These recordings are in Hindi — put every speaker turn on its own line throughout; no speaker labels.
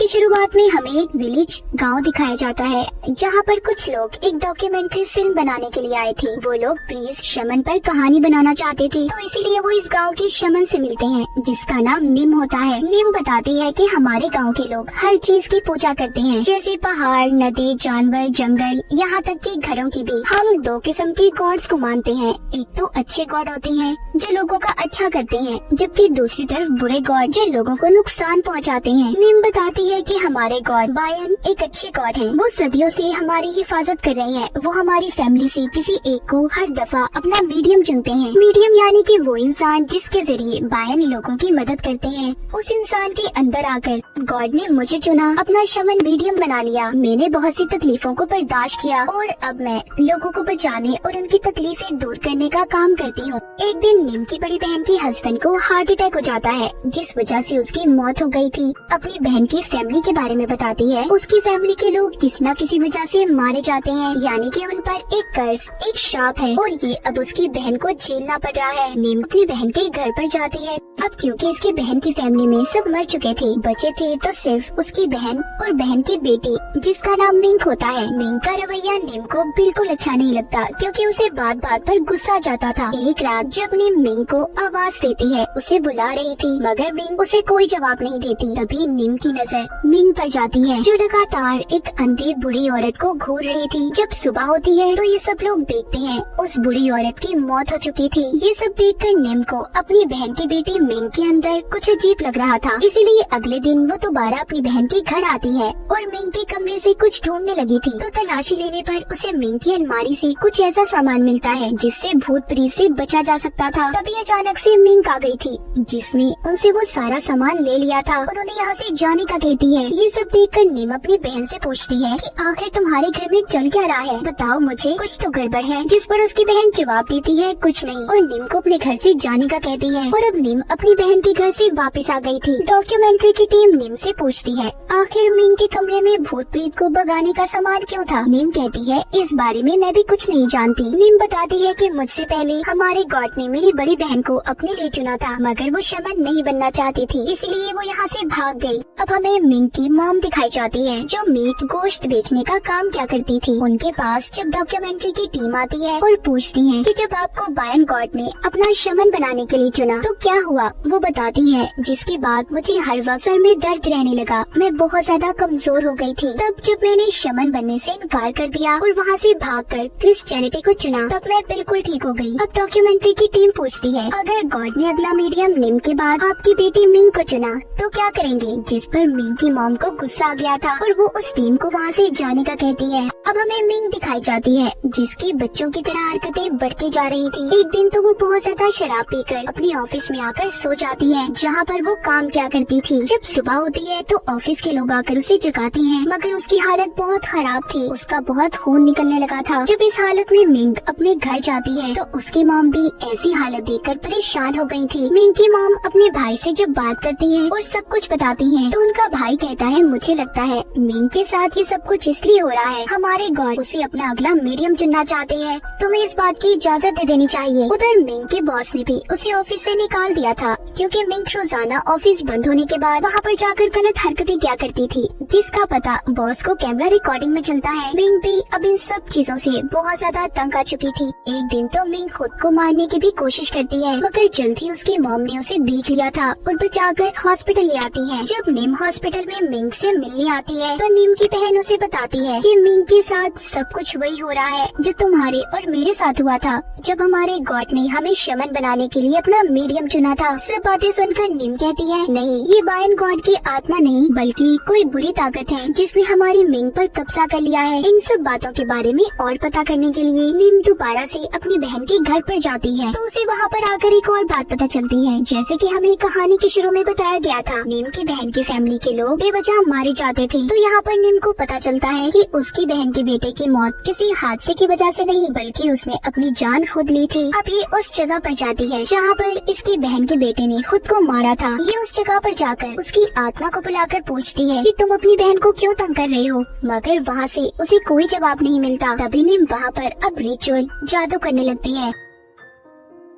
की शुरुआत में हमें एक विलेज गांव दिखाया जाता है जहां पर कुछ लोग एक डॉक्यूमेंट्री फिल्म बनाने के लिए आए थे। वो लोग प्रिंस शमन पर कहानी बनाना चाहते थे, तो इसीलिए वो इस गांव के शमन से मिलते हैं जिसका नाम निम होता है। निम बताती है कि हमारे गांव के लोग हर चीज की पूजा करते हैं, जैसे पहाड़, नदी, जानवर, जंगल, यहाँ तक कि घरों की भी। हम दो किस्म के गॉड्स को मानते हैं। एक तो अच्छे गॉड होते हैं जो लोगों का अच्छा करते हैं, जबकि दूसरी तरफ बुरे गॉड जो लोगों को नुकसान पहुँचाते हैं। निम बताती है कि हमारे गॉड बायन एक अच्छे गॉड हैं। वो सदियों से हमारी हिफाजत कर रहे हैं। वो हमारी फैमिली से किसी एक को हर दफा अपना मीडियम चुनते हैं। मीडियम यानी कि वो इंसान जिसके जरिए बायन लोगों की मदद करते हैं। उस इंसान के अंदर आकर गॉड ने मुझे चुना, अपना शमन मीडियम बना लिया। मैंने बहुत सी तकलीफों को बर्दाश्त किया और अब मैं लोगों को बचाने और उनकी तकलीफें दूर करने का काम करती हूँ। एक दिन निम की बड़ी बहन के हस्बैंड को हार्ट अटैक हो जाता है, जिस वजह से उसकी मौत हो गई थी। अपनी बहन की फैमिली के बारे में बताती है। उसकी फैमिली के लोग किसी न किसी वजह से मारे जाते हैं, यानी कि उन पर एक कर्ज, एक श्राप है और ये अब उसकी बहन को झेलना पड़ रहा है। निम अपनी बहन के घर पर जाती है। अब क्योंकि इसकी बहन की फैमिली में सब मर चुके थे, बचे थे तो सिर्फ उसकी बहन और बहन की बेटी, जिसका नाम मिंक होता है। मिंक का रवैया निम को बिल्कुल अच्छा नहीं लगता, क्योंकि उसे बात बात पर गुस्सा जाता था। एक रात जब निम मिंक को आवाज देती है, उसे बुला रही थी, मगर मिंक उसे कोई जवाब नहीं देती। तभी निम की नजर मिंक पर जाती है, जो लगातार एक अंधी बुढ़ी औरत को घूर रही थी। जब सुबह होती है तो ये सब लोग देखते हैं उस बुढ़ी औरत की मौत हो चुकी थी। ये सब देखकर निम को अपनी बहन की बेटी मिंक के अंदर कुछ अजीब लग रहा था, इसीलिए अगले दिन वो दोबारा अपनी बहन के घर आती है और मिंक के कमरे से कुछ ढूंढने लगी थी। तो तलाशी लेने पर उसे मिंक की अलमारी से कुछ ऐसा सामान मिलता है जिससे भूत प्रेत से बचा जा सकता था। तभी अचानक से मिंक आ गई थी, जिसने उनसे वो सारा सामान ले लिया था और उन्हें यहाँ से जाने का कहती है। ये सब देखकर निम अपनी बहन से पूछती है कि आखिर तुम्हारे घर में चल क्या रहा है, बताओ मुझे, कुछ तो गड़बड़ है। जिस पर उसकी बहन जवाब देती है कुछ नहीं, और निम को अपने घर से जाने का कहती है। और अब निम अपनी बहन के घर से वापस आ गई थी। डॉक्यूमेंट्री की टीम निम से पूछती है आखिर मिंक के कमरे में भूत प्रेत को भगाने का सामान क्यों था। निम कहती है इस बारे में मैं भी कुछ नहीं जानती। निम बताती है कि मुझसे पहले हमारे गॉड ने मेरी बड़ी बहन को अपने लिए चुना था, मगर वो शमन नहीं बनना चाहती थी, इसलिए वो यहाँ से भाग गई। अब हमें मिंक की मॉम दिखाई जाती है, जो मीट गोश्त बेचने का काम क्या करती थी। उनके पास जब डॉक्यूमेंट्री की टीम आती है और पूछती है कि जब आपको बायन गॉड ने अपना शमन बनाने के लिए चुना तो क्या हुआ। वो बताती है जिसके बाद मुझे हर वक्त सर में दर्द रहने लगा, मैं बहुत ज्यादा कमजोर हो गई थी। तब जब मैंने शमन बनने से इनकार कर दिया और वहाँ से भागकर क्रिश्चियनिटी को चुना, तब मैं बिल्कुल ठीक हो गई। अब डॉक्यूमेंट्री की टीम पूछती है अगर गॉड ने अगला मीडियम निम के बाद आपकी बेटी मिंक को चुना तो क्या करेंगे। जिस पर मिंक की मॉम को गुस्सा आ गया था और वो उस टीम को वहाँ से जाने का कहती है। अब हमें मिंक दिखाई जाती है, जिसकी बच्चों की तरह हरकतें बढ़ती जा रही थी। एक दिन तो वो बहुत ज्यादा शराब पीकर अपनी ऑफिस में आकर सो जाती है, जहाँ पर वो काम क्या करती थी। जब सुबह होती है तो ऑफिस के लोग आकर उसे जगाते हैं, मगर उसकी हालत बहुत खराब थी, उसका बहुत खून निकलने लगा था। जब इस हालत में मिंक अपने घर जाती है तो उसकी मॉम भी ऐसी हालत देखकर परेशान हो गई थी। मिंक की मॉम अपने भाई से जब बात करती है और सब कुछ बताती है, तो उनका भाई कहता है मुझे लगता है मिंक के साथ ये सब कुछ इसलिए हो रहा है, हमारे गॉड उसे अपना अगला मीडियम चुनना चाहते हैं, तुम्हें इस बात की इजाजत दे देनी चाहिए। उधर मिंक के बॉस ने भी उसे ऑफिस से निकाल दिया था, क्योंकि मिंक रोजाना ऑफिस बंद होने के बाद वहाँ पर जाकर गलत हरकतें क्या करती थी, जिसका पता बॉस को कैमरा रिकॉर्डिंग में चलता है। मिंक भी अब इन सब चीजों से बहुत ज्यादा तंग आ चुकी थी। एक दिन तो मिंक खुद को मारने की भी कोशिश करती है, मगर जल्द ही उसकी मॉम ने उसे देख लिया था और बचाकर हॉस्पिटल ले आती है। जब निम हॉस्पिटल में मिंक से मिलने आती है तो निम की बहन उसे बताती है कि मिंक के साथ सब कुछ वही हो रहा है जो तुम्हारे और मेरे साथ हुआ था, जब हमारे गॉड ने हमें शमन बनाने के लिए अपना मीडियम चुना था। सब बातें सुनकर निम कहती है नहीं, ये बायन गॉड की आत्मा नहीं बल्कि कोई बुरी ताकत है जिसने हमारी मिंक पर कब्जा कर लिया है। इन सब बातों के बारे में और पता करने के लिए निम दोबारा से अपनी बहन के घर पर जाती है, तो उसे वहाँ पर आकर एक और बात पता चलती है। जैसे कि हमें कहानी के शुरू में बताया गया था, निम की बहन की फैमिली के लोग बेवजह मारे जाते थे, तो यहाँ पर निम को पता चलता है कि उसकी बहन के बेटे की मौत किसी हादसे की वजह से नहीं बल्कि उसने अपनी जान खुद ली थी। अब ये उस जगह पर जाती है जहाँ पर इसकी बहन के बेटे ने खुद को मारा था। ये उस जगह पर जाकर उसकी आत्मा को बुलाकर पूछती है कि तुम अपनी बहन को क्यों तंग कर रहे हो, मगर वहाँ से उसे कोई जवाब नहीं मिलता। तभी निम वहाँ पर अब रिचुअल जादू करने लगती है।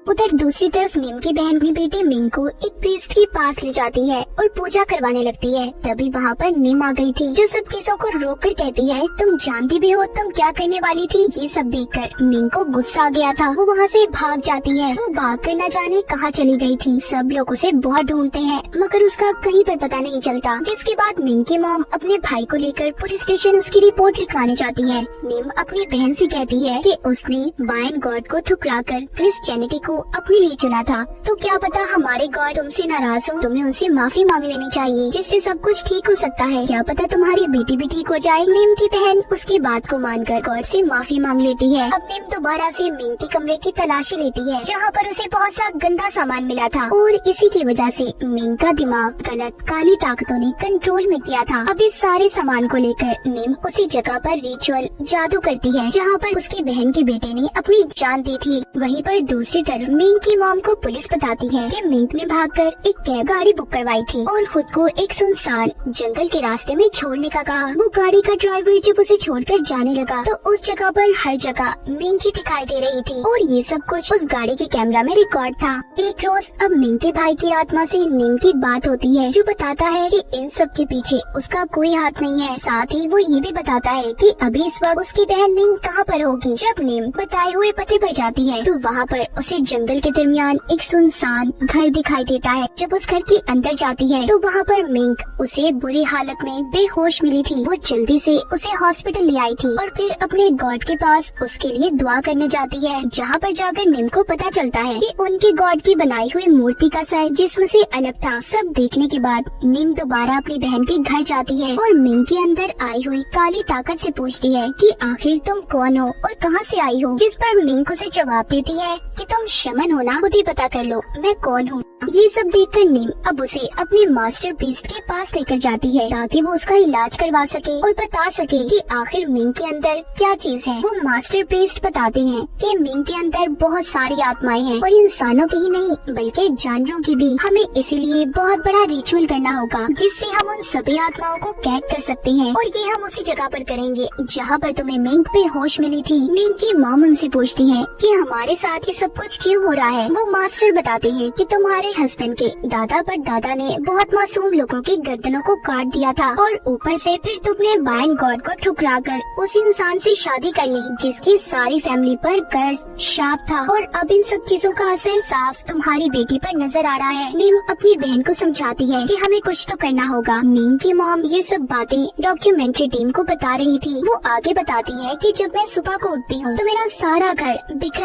उधर दूसरी तरफ नीम की बहन भी बेटे मिंग को एक प्रीस्ट के पास ले जाती है और पूजा करवाने लगती है। तभी वहाँ पर नीम आ गई थी, जो सब चीजों को रोक कर कहती है, तुम जानती भी हो तुम क्या करने वाली थी। ये सब देखकर मिंग को गुस्सा आ गया था। वो वहाँ से भाग जाती है। वो भाग कर न जाने कहाँ चली गई थी। सब लोग उसे बहुत ढूंढते हैं मगर उसका कहीं पर पता नहीं चलता। जिसके बाद मिंग की मॉम अपने भाई को लेकर पुलिस स्टेशन उसकी रिपोर्ट लिखवाने जाती है। नीम अपनी बहन से कहती है कि उसने बायन गॉड को ठुकराकर क्रिस जेनेटी को अपने लिए चुना था, तो क्या पता हमारे गॉड तुमसे नाराज हो, तुम्हें उनसे माफी मांग लेनी चाहिए जिससे सब कुछ ठीक हो सकता है। क्या पता तुम्हारी बेटी भी ठीक हो जाए। नीम की बहन उसकी बात को मानकर गॉड से माफी मांग लेती है। अब नीम दोबारा से मिंग के कमरे की तलाशी लेती है जहाँ पर उसे बहुत सा गंदा सामान मिला था और इसी की वजह से मिंग का दिमाग गलत काली ताकतों ने कंट्रोल में किया था। अब इस सारे सामान को लेकर नीम उसी जगह पर रिचुअल जादू करती है जहाँ पर उसकी बहन के बेटे ने अपनी जान दी थी। वहीं पर दूसरी तरफ मिंग की मॉम को पुलिस बताती है कि मिंग ने भागकर एक कैब गाड़ी बुक करवाई थी और खुद को एक सुनसान जंगल के रास्ते में छोड़ने का कहा। वो गाड़ी का ड्राइवर जब उसे छोड़कर जाने लगा तो उस जगह पर हर जगह मिंग ही दिखाई दे रही थी और ये सब कुछ उस गाड़ी के कैमरा में रिकॉर्ड था। एक रोज अब मिंग के भाई की आत्मा से नीम की बात होती है जो बताता है कि इन सब के पीछे उसका कोई हाथ नहीं है। साथ ही वो ये भी बताता है कि अभी इस वक्त उसकी बहन मिंग कहाँ पर होगी। जब नीम बताए हुए पते पर जाती है तो वहाँ पर उसे जंगल के दरमियान एक सुनसान घर दिखाई देता है। जब उस घर के अंदर जाती है तो वहाँ पर मिंग उसे बुरी हालत में बेहोश मिली थी। वो जल्दी से उसे हॉस्पिटल ले आई थी और फिर अपने गॉड के पास उसके लिए दुआ करने जाती है। जहाँ पर जाकर नीम को पता चलता है कि उनके गॉड की बनाई हुई मूर्ति का सर जिस्म से अलग था। सब देखने के बाद नीम दोबारा अपनी बहन के घर जाती है और मिंग के अंदर आई हुई काली ताकत से पूछती है कि आखिर तुम कौन हो और कहाँ से आई हो। जिस पर मिंग उसे जवाब देती है कि तुम शमन हो ना, खुद ही पता कर लो मैं कौन हूँ। ये सब देखकर नीम अब उसे अपने मास्टर प्रीस्ट के पास लेकर जाती है ताकि वो उसका इलाज करवा सके और बता सके कि आखिर मिंग के अंदर क्या चीज है। वो मास्टर प्रीस्ट बताते हैं कि मिंग के अंदर बहुत सारी आत्माएं हैं और इंसानों की ही नहीं बल्कि जानवरों की भी। हमें इसीलिए बहुत बड़ा रिचुअल करना होगा जिससे हम उन सभी आत्माओं को कैद कर सकते हैं और ये हम उसी जगह पर करेंगे जहाँ पर तुम्हें मिंग बेहोश मिली थी। मिंग की मॉम उनसे पूछती है कि हमारे साथ ये सब कुछ क्यों हो रहा है। वो मास्टर बताते हैं कि तुम्हारे हस्बैंड के दादा पर दादा ने बहुत मासूम लोगों की गर्दनों को काट दिया था और ऊपर से फिर तुमने बायन गॉड को ठुकराकर उस इंसान से शादी कर ली जिसकी सारी फैमिली पर कर्ज श्राप था और अब इन सब चीजों का असर साफ तुम्हारी बेटी पर नजर आ रहा है। नीम अपनी बहन को समझाती है कि हमें कुछ तो करना होगा। नीम की मॉम ये सब बातें डॉक्यूमेंट्री टीम को बता रही थी। वो आगे बताती है कि जब मैं सुबह को उठती हूँ तो मेरा सारा घर बिखरा